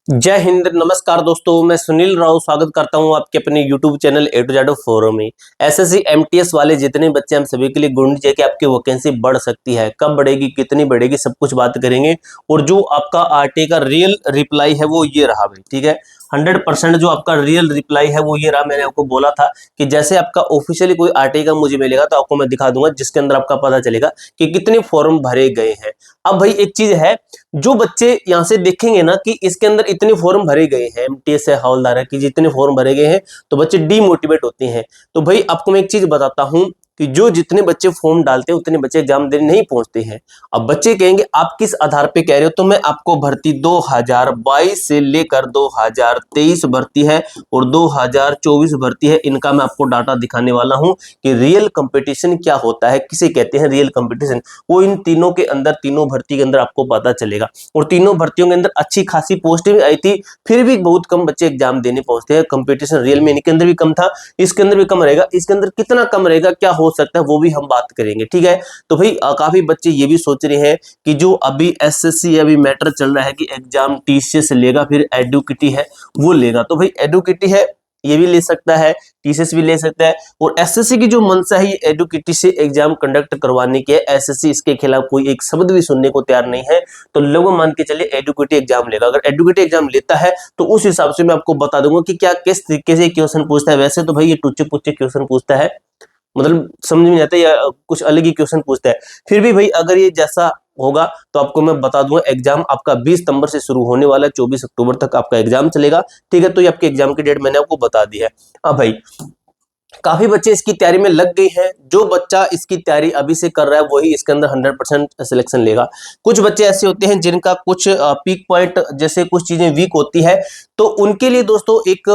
जय हिंद, नमस्कार दोस्तों। मैं सुनील राव स्वागत करता हूं आपके अपने YouTube channel A to Z forum में। एसएससी एमटीएस वाले जितने बच्चे, हम सभी के लिए गुड न्यूज़ है कि आपकी वैकेंसी बढ़ सकती है। कब बढ़ेगी, कितनी बढ़ेगी, सब कुछ बात करेंगे। और जो आपका आरटीए का रियल रिप्लाई है वो ये रहा भाई, ठीक है। 100% जो आपका रियल रिप्लाई है वो ये रहा। मैंने आपको बोला था कि जैसे आपका ऑफिशियली कोई आरटीए का मुझे मिलेगा तो आपको मैं दिखा दूंगा, जिसके अंदर आपका पता चलेगा कि कितने फॉर्म भरे गए हैं। अब भाई एक चीज है, जो बच्चे यहां से देखेंगे ना कि इसके अंदर इतने फॉर्म भरे गए हैं, एमटीएस है, हवलदार है, कि जितने फॉर्म भरे गए हैं, तो बच्चे डीमोटिवेट होते हैं। तो भाई आपको मैं एक चीज बताता हूं कि जो जितने बच्चे फॉर्म डालते हैं उतने बच्चे एग्जाम देने नहीं पहुंचते हैं। अब बच्चे कहेंगे आप किस आधार पे कह रहे हो, तो मैं आपको भर्ती 2022 से लेकर 2023 भर्ती है और 2024 भर्ती है, इनका मैं आपको डाटा दिखाने वाला हूं कि रियल कंपटीशन क्या होता है, किसे कहते हैं रियल कंपटीशन। वो इन तीनों के अंदर, तीनों भर्ती के अंदर आपको पता चलेगा। और तीनों भर्तियों के अंदर अच्छी खासी पोस्टें भी आई थी, फिर भी बहुत कम बच्चे एग्जाम देने पहुंचते हैं। कंपटीशन रियल में इनके अंदर भी कम था, इसके अंदर भी कम रहेगा। इसके अंदर कितना कम रहेगा, क्या हो सकता है, वो भी हम बात करेंगे, ठीक है। तो भाई काफी बच्चे ये भी सोच रहे हैं कि जो अभी एसएससी अभी मैटर चल रहा है कि एग्जाम टीसीएस लेगा, फिर एडुकेटी है वो लेगा। तो भाई एडुकेटी है ये भी ले सकता है, टीसीएस भी ले सकता है। और एसएससी की जो मंशा है ये एडुकेटी से एग्जाम कंडक्ट करवाने की है। एसएससी इसके खिलाफ कोई एक शब्द भी सुनने को तैयार नहीं है। तो लोगों मान के चलिए एडुकेटी एग्जाम लेगा। अगर एडुकेटी एग्जाम लेता है तो उस हिसाब से मैं आपको बता दूंगा कि क्या किस तरीके से क्वेश्चन पूछता है। वैसे तो भाई ये टुच्चे पुच्चे क्वेश्चन पूछता है, मतलब समझ में नहीं आता, या कुछ अलग ही क्वेश्चन पूछता है। फिर भी भाई अगर ये जैसा होगा तो आपको मैं बता दूंगा। एग्जाम आपका 20 सितंबर से शुरू होने वाला है, 24 अक्टूबर तक आपका एग्जाम चलेगा, ठीक है। तो ये आपके एग्जाम की डेट मैंने आपको बता दी है। अब भाई काफी बच्चे इसकी तैयारी में लग गए हैं। जो बच्चा इसकी तैयारी अभी से कर रहा है वही इसके अंदर 100% सिलेक्शन लेगा। कुछ बच्चे ऐसे होते हैं जिनका कुछ पीक पॉइंट जैसे कुछ चीजें वीक होती है, तो उनके लिए दोस्तों एक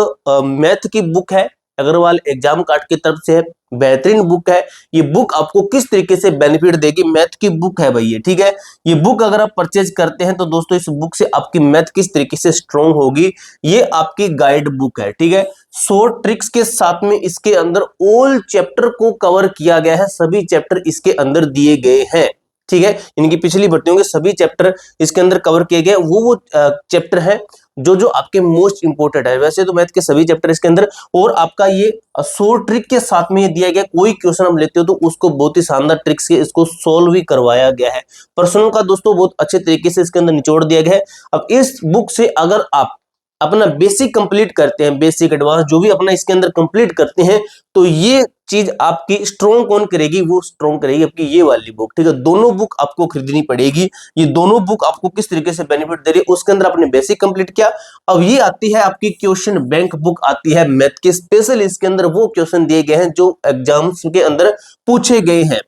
मैथ की बुक है, अग्रवाल एग्जाम कार्ड की तरफ से है, बेहतरीन बुक है। ये बुक आपको किस तरीके से बेनिफिट देगी, मैथ की बुक है भाई ये, ठीक है। ये बुक अगर आप परचेज करते हैं तो दोस्तों इस बुक से आपकी मैथ किस तरीके से स्ट्रांग होगी, ये आपकी गाइड बुक है, ठीक है। 100 ट्रिक्स के साथ में इसके अंदर ऑल चैप्टर को कवर किया गया है, सभी चैप्टर इसके अंदर दिए गए हैं, ठीक है। इनकी पिछली भर्तियों के सभी चैप्टर इसके अंदर कवर किए गए। वो चैप्टर है जो जो आपके मोस्ट इंपोर्टेंट है। वैसे तो मैथ के सभी चैप्टर इसके अंदर, और आपका ये 100 ट्रिक के साथ में ये दिया गया। कोई क्वेश्चन हम लेते हो तो उसको बहुत ही शानदार ट्रिक्स के इसको सोल्व भी करवाया गया है। प्रश्नों का दोस्तों बहुत अच्छे तरीके से इसके अंदर निचोड़ दिया गया है। अब इस बुक से अगर आप अपना बेसिक कंप्लीट करते हैं, बेसिक एडवांस जो भी अपना इसके अंदर कंप्लीट करते हैं, तो ये चीज आपकी स्ट्रॉन्ग कौन करेगी, वो स्ट्रॉन्ग करेगी आपकी ये वाली बुक, ठीक है। दोनों बुक आपको खरीदनी पड़ेगी। ये दोनों बुक आपको किस तरीके से बेनिफिट दे रही है, उसके अंदर आपने बेसिक कंप्लीट किया। अब ये आती है आपकी क्वेश्चन बैंक बुक आती है मैथ के, स्पेशल इसके अंदर वो क्वेश्चन दिए गए हैं जो एग्जाम्स के अंदर पूछे गए हैं।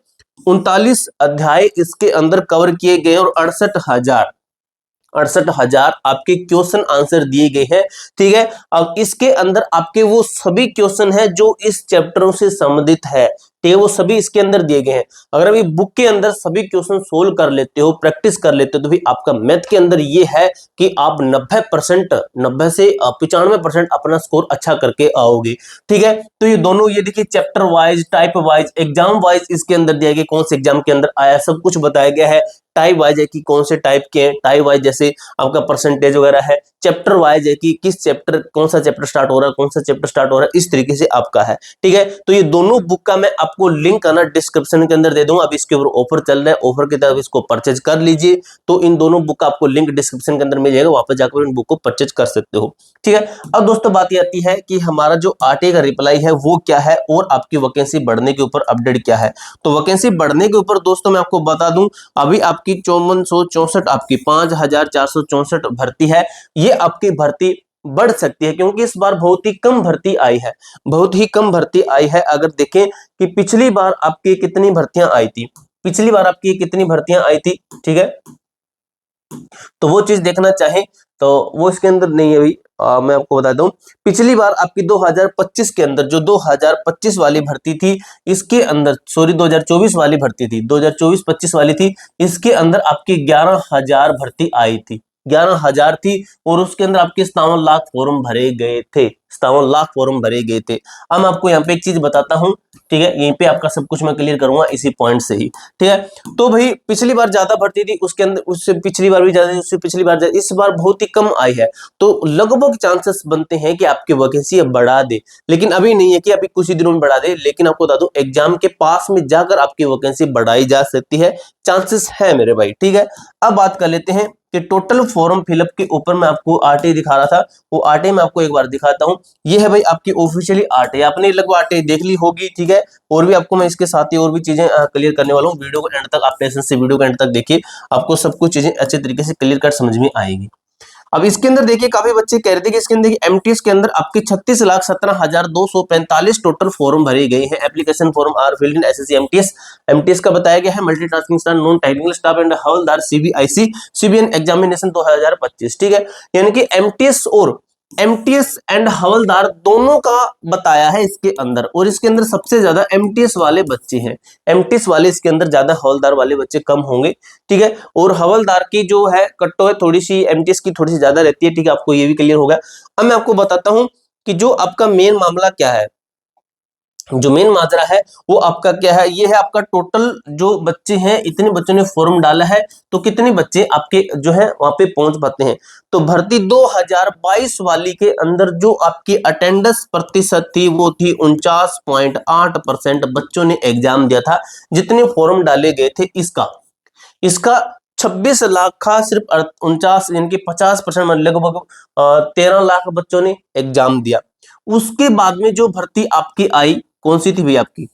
39 अध्याय इसके अंदर कवर किए गए और 68,000 आपके क्वेश्चन आंसर दिए गए हैं, ठीक है। अब इसके अंदर आपके वो सभी क्वेश्चन हैं जो इस चैप्टरों से संबंधित है, ठीक है। वो सभी इसके अंदर दिए गए हैं। अगर अभी बुक के अंदर सभी क्वेश्चन सोल्व कर लेते हो, प्रैक्टिस कर लेते हो, तो भी आपका मैथ के अंदर ये है कि आप 90% 90 से 95% अपना स्कोर अच्छा करके आओगे, ठीक है। तो ये दोनों, ये देखिए chapter wise, type wise, exam wise इसके अंदर दिया गया, कौन से एग्जाम के अंदर आया, सब कुछ बताया गया है। टाइप वाइज है कि कौन से टाइप के हैं, टाइप वाइज जैसे आपका परसेंटेज वगैरह है। चैप्टर वाइज है कि किस चैप्टर, कौन सा चैप्टर स्टार्ट हो रहा है, कौन सा चैप्टर स्टार्ट हो रहा है, इस तरीके से आपका है, ठीक है। तो ये दोनों बुक का मैं आपको लिंक आना डिस्क्रिप्शन के अंदर दे दूंगा। अभी इसके ऊपर ऑफर चल रहा है, ऑफर की तरफ इसको परचेज कर लीजिए। तो इन दोनों बुक का आपको लिंक डिस्क्रिप्शन के अंदर मिल जाएगा, वहां पर जाकर इन बुक को परचेज कर सकते हो, ठीक है। अब दोस्तों बात ये आती है कि हमारा जो आरटीए का रिप्लाई है वो क्या है और आपकी वैकेंसी बढ़ने के ऊपर अपडेट क्या है। तो वैकेंसी बढ़ने के ऊपर दोस्तों मैं आपको बता दूं, अभी आपकी 5464 आपकी 5464 भर्ती है। ये आपकी भर्ती बढ़ सकती है क्योंकि इस बार बहुत ही कम भर्ती आई है, बहुत ही कम भर्ती आई है। अगर देखें कि पिछली बार आपकी कितनी भर्तियां आई थी, पिछली बार आपकी कितनी भर्तियां आई थी, ठीक है। तो वो चीज देखना चाहें तो वो इसके अंदर नहीं है भाई। मैं आपको बता दूं, पिछली बार आपकी 2025 के अंदर जो 2025 वाली भर्ती थी, इसके अंदर, सॉरी 2024 वाली भर्ती थी, 2024-25 वाली थी, इसके अंदर आपकी 11,000 भर्ती आई थी, 11,000 थी और उसके अंदर आपके 57 लाख फॉर्म भरे गए थे, 57 लाख फॉर्म भरे गए थे। अब मैं आपको यहाँ पे एक चीज बताता हूँ, ठीक है, यहीं पे आपका सब कुछ मैं क्लियर करूंगा इसी पॉइंट से ही, ठीक है। तो भाई पिछली बार ज्यादा भर्ती थी, उसके अंदर उससे पिछली बार भी ज्यादा, उससे पिछली बार ज्यादा, इस बार बहुत ही कम आई है। तो लगभग चांसेस बनते हैं कि आपकी वैकेंसी बढ़ा दे, लेकिन अभी नहीं है कि अभी कुछ ही दिनों में बढ़ा दे, लेकिन आपको बता दूं एग्जाम के पास में जाकर आपकी वैकेंसी बढ़ाई जा सकती है, चांसेस है मेरे भाई, ठीक है। अब बात कर लेते हैं कि टोटल फॉर्म फिलअप के ऊपर मैं आपको आरटीआई दिखा रहा था, वो आरटीआई मैं आपको एक बार दिखाता हूँ। ये है भाई आपकी ऑफिशियली आरटीआई, आपने लगभग आरटीआई देख ली होगी, ठीक है। और भी आपको मैं इसके साथ ही और भी चीजें क्लियर करने वाला हूँ, वीडियो को एंड तक आप पेशेंस से वीडियो को एंड तक देखिए, आपको सब कुछ चीजें अच्छे तरीके से क्लियर कट समझ में आएगी। अब इसके अंदर देखिए काफी बच्चे कह रहे थे कि इसके अंदर एमटीएस के अंदर आपके 36,17,245 टोटल फॉर्म भरे गए हैं। Application form are filled in SSC MTS. MTS का बताया गया है multitasking staff non technical staff and havildar CBIC CBN examination 2025, ठीक है। यानी कि एमटीएस एंड हवलदार दोनों का बताया है इसके अंदर, और इसके अंदर सबसे ज्यादा एमटीएस वाले बच्चे हैं, एमटीएस वाले इसके अंदर ज्यादा, हवलदार वाले बच्चे कम होंगे, ठीक है। और हवलदार की जो है कट्टो है थोड़ी सी, एमटीएस की थोड़ी सी ज्यादा रहती है, ठीक है, आपको ये भी क्लियर होगा। अब मैं आपको बताता हूं कि जो आपका मेन मामला क्या है, जो मेन माजरा है वो आपका क्या है, ये है आपका टोटल जो बच्चे हैं, इतने बच्चों ने फॉर्म डाला है, तो कितने बच्चे आपके जो है वहां पे पहुंच पाते हैं। तो भर्ती 2022 वाली के अंदर जो आपकी अटेंडेंस प्रतिशत थी वो थी 49.8% बच्चों ने एग्जाम दिया था, जितने फॉर्म डाले गए थे इसका इसका 26 लाख का सिर्फ 49 यानी कि 50% लगभग 13 लाख बच्चों ने एग्जाम दिया। उसके बाद में जो भर्ती आपकी आई कौन सी थी भाई आपकी,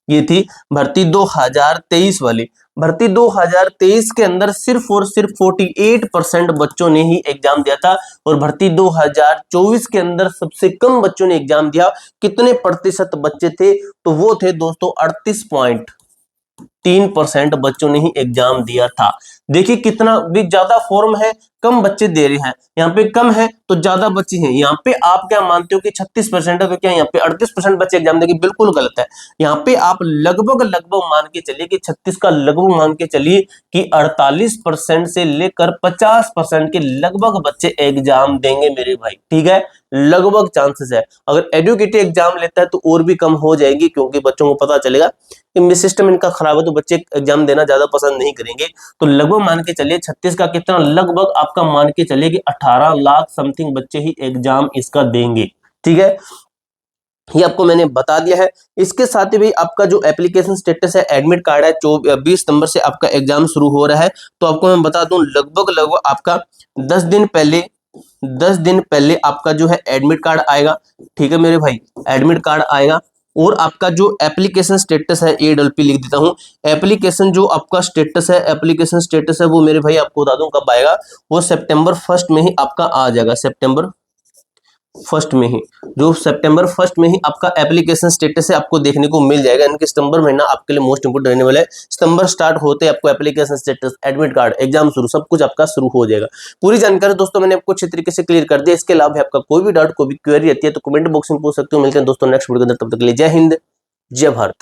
ये थी भर्ती 2023 वाली। भर्ती 2023 के अंदर सिर्फ और सिर्फ 48% बच्चों ने ही एग्जाम दिया था, और भर्ती 2024 के अंदर सबसे कम बच्चों ने एग्जाम दिया। कितने प्रतिशत बच्चे थे, तो वो थे दोस्तों 38.3% बच्चों ने ही एग्जाम दिया था। देखिए कितना भी ज्यादा फॉर्म है, कम बच्चे दे रहे हैं, यहाँ पे कम है तो ज्यादा बच्चे हैं। यहाँ पे आप क्या मानते हो कि 36% है, तो क्या यहाँ पे 38% बच्चे एग्जाम देंगे, बिल्कुल गलत है। यहाँ पे आप लगभग लगभग मान के चलिए कि 36 का लगभग मान के चलिए कि 48% से लेकर 50% के लगभग बच्चे एग्जाम देंगे मेरे भाई, ठीक है, लगभग चांसेस है। अगर एडुकेटिव एग्जाम लेता है तो और भी कम हो जाएगी, क्योंकि बच्चों को पता चलेगा कि सिस्टम इनका खराब है, तो बच्चे एग्जाम देना ज्यादा पसंद नहीं करेंगे। तो लगभग मान के चलिए 36 का कितना, लगभग आपका मान के चलिए कि 18 लाख समथिंग बच्चे ही एग्जाम इसका देंगे, ठीक है, ये आपको मैंने बता दिया है। इसके साथ ही भाई आपका जो एप्लीकेशन स्टेटस है, एडमिट कार्ड है, 20 नंबर से आपका एग्जाम शुरू हो रहा है। तो आपको मैं बता दूं लगभग लगभग आपका 10 दिन पहले आपका जो है एडमिट कार्ड आएगा, ठीक है मेरे भाई, एडमिट कार्ड आएगा। और आपका जो एप्लीकेशन स्टेटस है, APP लिख देता हूं, एप्लीकेशन जो आपका स्टेटस है, एप्लीकेशन स्टेटस है वो मेरे भाई आपको बता दूं कब आएगा, वो सितंबर 1 में ही आपका आ जाएगा, सितंबर 1 में ही, जो सितंबर 1 में ही आपका एप्लीकेशन स्टेटस है आपको देखने को मिल जाएगा। यानी कि सितंबर महीना आपके लिए मोस्ट इंपोर्टेंट रहने वाला है। सितंबर स्टार्ट होते आपको application status, admit card, exam शुरू, सब कुछ आपका शुरू हो जाएगा। पूरी जानकारी दोस्तों मैंने आपको अच्छे तरीके से क्लियर कर दिया। इसके अलावा आपका कोई भी डाउट, कोई भी क्वेरी आती है तो कमेंट बॉक्स में पूछ सकते हो। मिलते हैं दोस्तों नेक्स्ट वीडियो के अंदर, तब तक के लिए जय हिंद, जय भारत।